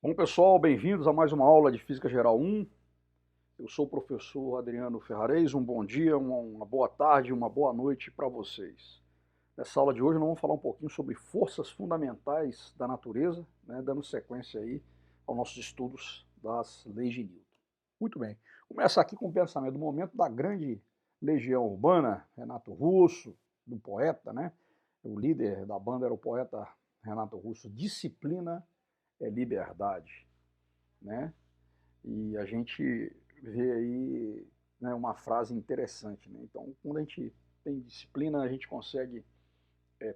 Bom, pessoal, bem-vindos a mais uma aula de Física Geral 1. Eu sou o professor Adriano Ferrarez. Um bom dia, uma boa tarde, uma boa noite para vocês. Nessa aula de hoje nós vamos falar um pouquinho sobre forças fundamentais da natureza, né, dando sequência aí aos nossos estudos das leis de Newton. Muito bem, começa aqui com o pensamento do momento da grande legião urbana, Renato Russo, do poeta, né? O líder da banda era o poeta Renato Russo. Disciplina é liberdade, né? E a gente vê aí, né, uma frase interessante, né? Então, quando a gente tem disciplina, a gente consegue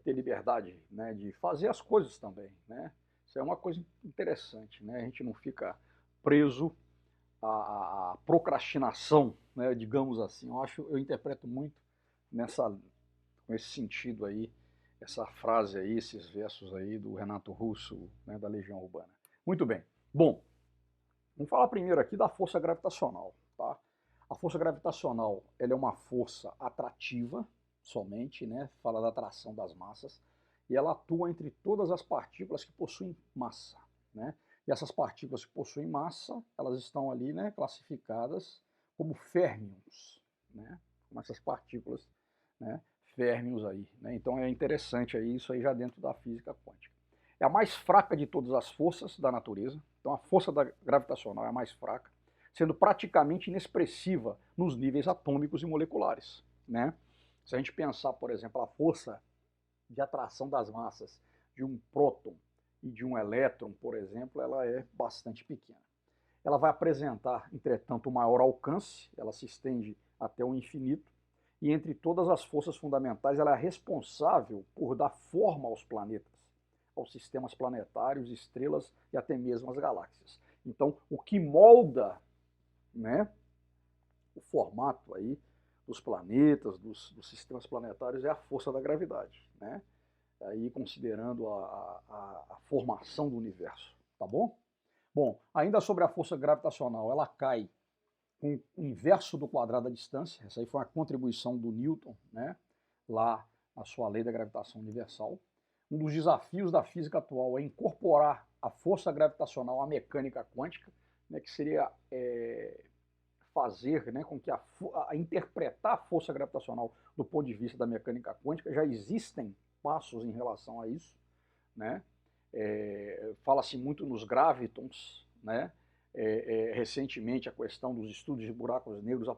ter liberdade, né, de fazer as coisas também, né? Isso é uma coisa interessante, né? A gente não fica preso à procrastinação, né, digamos assim. Eu interpreto muito nessa, com esse sentido aí, essa frase aí, esses versos aí do Renato Russo, né, da Legião Urbana. Muito bem. Bom, vamos falar primeiro aqui da força gravitacional, tá? A força gravitacional, ela é uma força atrativa somente, né? Fala da atração das massas, e ela atua entre todas as partículas que possuem massa, né? E essas partículas que possuem massa, elas estão ali, né, classificadas como férmions, né? Como essas partículas, né, férmions aí, né? Então é interessante aí isso aí já dentro da física quântica. É a mais fraca de todas as forças da natureza, então a força gravitacional é a mais fraca, sendo praticamente inexpressiva nos níveis atômicos e moleculares, né? Se a gente pensar, por exemplo, a força de atração das massas de um próton e de um elétron, por exemplo, ela é bastante pequena. Ela vai apresentar, entretanto, um maior alcance, ela se estende até o infinito, e entre todas as forças fundamentais, ela é responsável por dar forma aos planetas, aos sistemas planetários, estrelas e até mesmo às galáxias. Então, o que molda, né, o formato aí dos planetas, dos sistemas planetários, é a força da gravidade, né? Aí considerando a formação do universo, tá bom? Bom, ainda sobre a força gravitacional, ela cai com o inverso do quadrado da distância. Essa aí foi uma contribuição do Newton, né, lá na sua lei da gravitação universal. Um dos desafios da física atual é incorporar a força gravitacional à mecânica quântica, né, que seria fazer, né, com que a interpretar a força gravitacional do ponto de vista da mecânica quântica. Já existem passos em relação a isso, né? Fala-se muito nos gravitons, né? Recentemente a questão dos estudos de buracos negros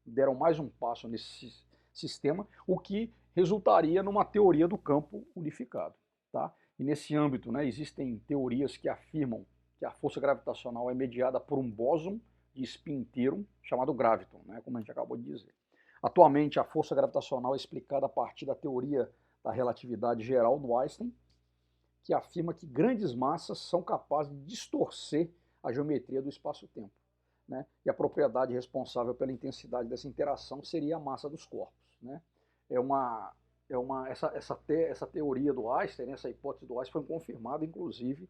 deram mais um passo nesse sistema, o que resultaria numa teoria do campo unificado, tá? E nesse âmbito, né, existem teorias que afirmam que a força gravitacional é mediada por um bóson de spin inteiro chamado graviton, né, como a gente acabou de dizer. Atualmente, a força gravitacional é explicada a partir da teoria da relatividade geral do Einstein, que afirma que grandes massas são capazes de distorcer a geometria do espaço-tempo, né? E a propriedade responsável pela intensidade dessa interação seria a massa dos corpos, né? É uma, essa teoria do Einstein, essa hipótese do Einstein foi confirmada, inclusive,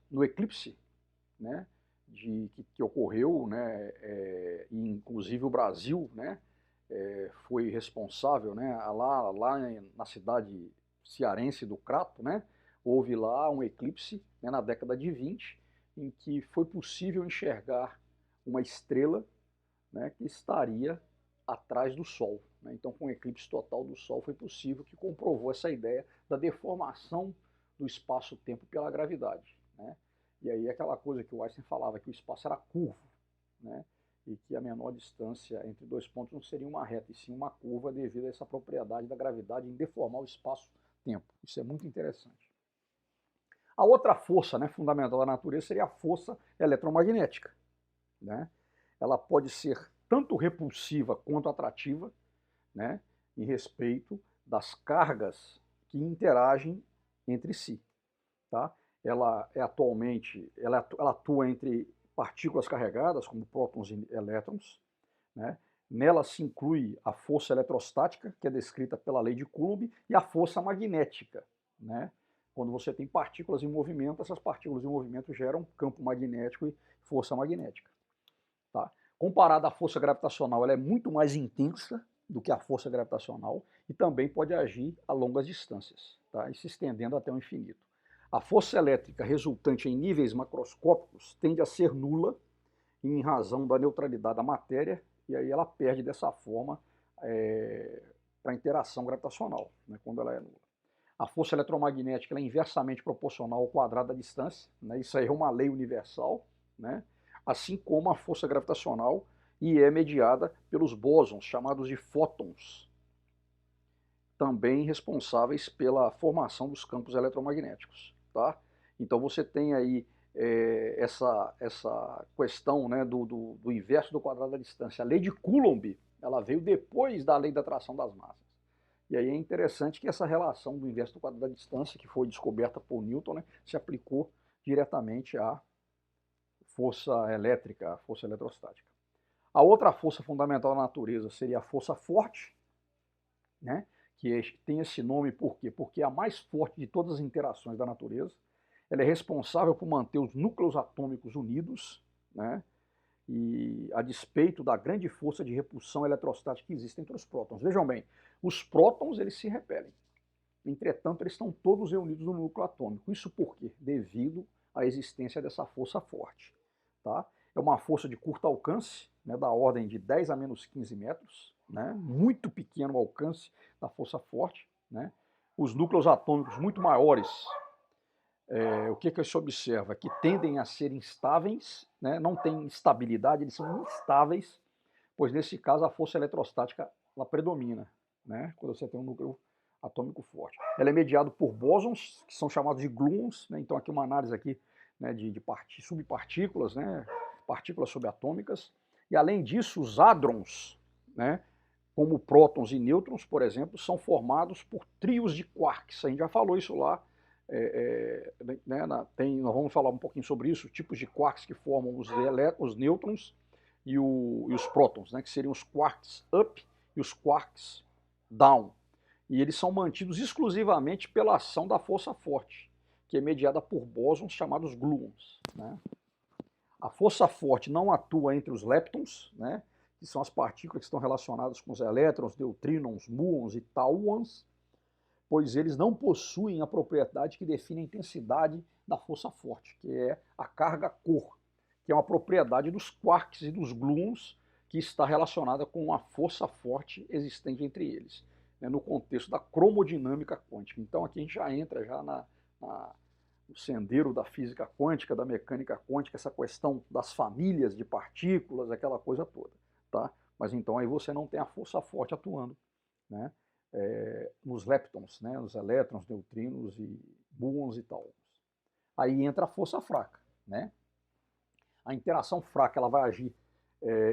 no eclipse, né, que ocorreu, né, e inclusive o Brasil, né, foi responsável, né, lá na cidade cearense do Crato, né, houve lá um eclipse, né, na década de 20, em que foi possível enxergar uma estrela, né, que estaria atrás do Sol, né? Então, com o eclipse total do Sol, foi possível que comprovou essa ideia da deformação do espaço-tempo pela gravidade, né? E aí aquela coisa que o Einstein falava, que o espaço era curvo, né? E que a menor distância entre dois pontos não seria uma reta, e sim uma curva devido a essa propriedade da gravidade em deformar o espaço-tempo. Isso é muito interessante. A outra força, né, fundamental da natureza seria a força eletromagnética, né? Ela pode ser tanto repulsiva quanto atrativa, né, em respeito das cargas que interagem entre si, tá? Ela atua entre partículas carregadas, como prótons e elétrons, né? Nela se inclui a força eletrostática, que é descrita pela lei de Coulomb, e a força magnética, né? Quando você tem partículas em movimento, essas partículas em movimento geram campo magnético e força magnética. Tá? Comparada à força gravitacional, ela é muito mais intensa do que a força gravitacional e também pode agir a longas distâncias, tá? E se estendendo até o infinito. A força elétrica resultante em níveis macroscópicos tende a ser nula em razão da neutralidade da matéria, e aí ela perde dessa forma para a interação gravitacional, né, quando ela é nula. A força eletromagnética é inversamente proporcional ao quadrado da distância, né, isso aí é uma lei universal, né, assim como a força gravitacional, e é mediada pelos bósons, chamados de fótons, também responsáveis pela formação dos campos eletromagnéticos. Tá? Então você tem aí essa questão, né, do inverso do quadrado da distância. A lei de Coulomb, ela veio depois da lei da atração das massas. E aí é interessante que essa relação do inverso do quadrado da distância, que foi descoberta por Newton, né, se aplicou diretamente à força elétrica, à força eletrostática. A outra força fundamental da natureza seria a força forte, né, que tem esse nome por quê? Porque é a mais forte de todas as interações da natureza. Ela é responsável por manter os núcleos atômicos unidos, né, e a despeito da grande força de repulsão eletrostática que existe entre os prótons. Vejam bem, os prótons eles se repelem. Entretanto, eles estão todos reunidos no núcleo atômico. Isso por quê? Devido à existência dessa força forte. Tá? É uma força de curto alcance, né, da ordem de 10 a menos 15 metros, né, muito pequeno o alcance da força forte. Né? Os núcleos atômicos muito maiores, o que se observa? Que tendem a ser instáveis, né, não têm estabilidade, eles são instáveis, pois nesse caso a força eletrostática ela predomina, né, quando você tem um núcleo atômico forte. Ela é mediada por bósons, que são chamados de gluons, né, então aqui uma análise aqui, né, de subpartículas, né, partículas subatômicas, e além disso os hadrons, né, como prótons e nêutrons, por exemplo, são formados por trios de quarks. A gente já falou isso lá, né, nós vamos falar um pouquinho sobre isso, tipos de quarks que formam os nêutrons e os prótons, né, que seriam os quarks up e os quarks down. E eles são mantidos exclusivamente pela ação da força forte, que é mediada por bósons chamados gluons. Né? A força forte não atua entre os leptons, né, que são as partículas que estão relacionadas com os elétrons, neutrínons, muons e tauons, pois eles não possuem a propriedade que define a intensidade da força forte, que é a carga-cor, que é uma propriedade dos quarks e dos gluons que está relacionada com a força forte existente entre eles, né, no contexto da cromodinâmica quântica. Então aqui a gente já entra já no sendeiro da física quântica, da mecânica quântica, essa questão das famílias de partículas, aquela coisa toda. Tá? Mas então aí você não tem a força forte atuando, né, nos leptons, né, os elétrons, neutrinos e muons e tauons. Aí entra a força fraca. Né? A interação fraca ela vai agir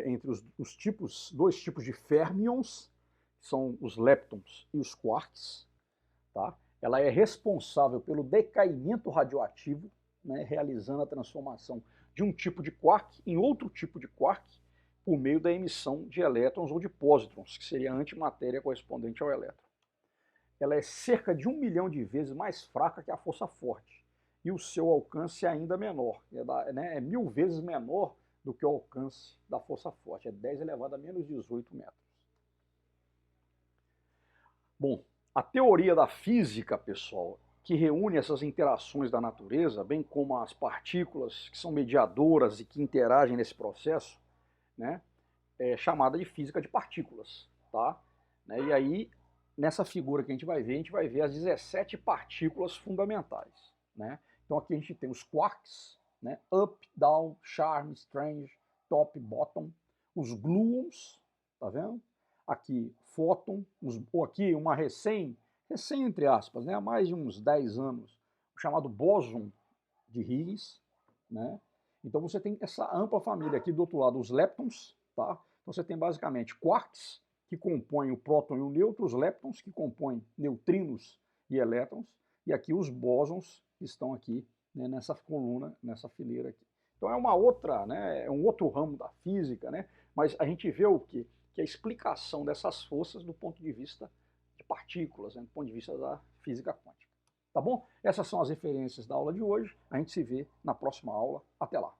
entre os dois tipos de férmions, que são os leptons e os quarks. Tá? Ela é responsável pelo decaimento radioativo, né, realizando a transformação de um tipo de quark em outro tipo de quark, por meio da emissão de elétrons ou de pósitrons, que seria a antimatéria correspondente ao elétron. Ela é cerca de 1 milhão de vezes mais fraca que a força forte, e o seu alcance é ainda menor, é 1000 vezes menor do que o alcance da força forte, é 10 elevado a menos 18 metros. Bom, a teoria da física, pessoal, que reúne essas interações da natureza, bem como as partículas que são mediadoras e que interagem nesse processo, né, é chamada de física de partículas. Tá? E aí, nessa figura que a gente vai ver as 17 partículas fundamentais. Né? Então aqui a gente tem os quarks, né, up, down, charm, strange, top, bottom, os gluons, tá vendo? Aqui fóton, aqui uma recém entre aspas, né, há mais de uns 10 anos, o chamado bóson de Higgs. Né? Então você tem essa ampla família aqui do outro lado, os leptons. Tá? Então você tem basicamente quarks, que compõem o próton e o nêutron, os leptons, que compõem neutrinos e elétrons, e aqui os bósons, que estão aqui, né, nessa coluna, nessa fileira aqui. Então é uma outra, né, é um outro ramo da física, né, mas a gente vê o quê? Que a explicação dessas forças do ponto de vista de partículas, né, do ponto de vista da física quântica. Tá bom? Essas são as referências da aula de hoje. A gente se vê na próxima aula. Até lá!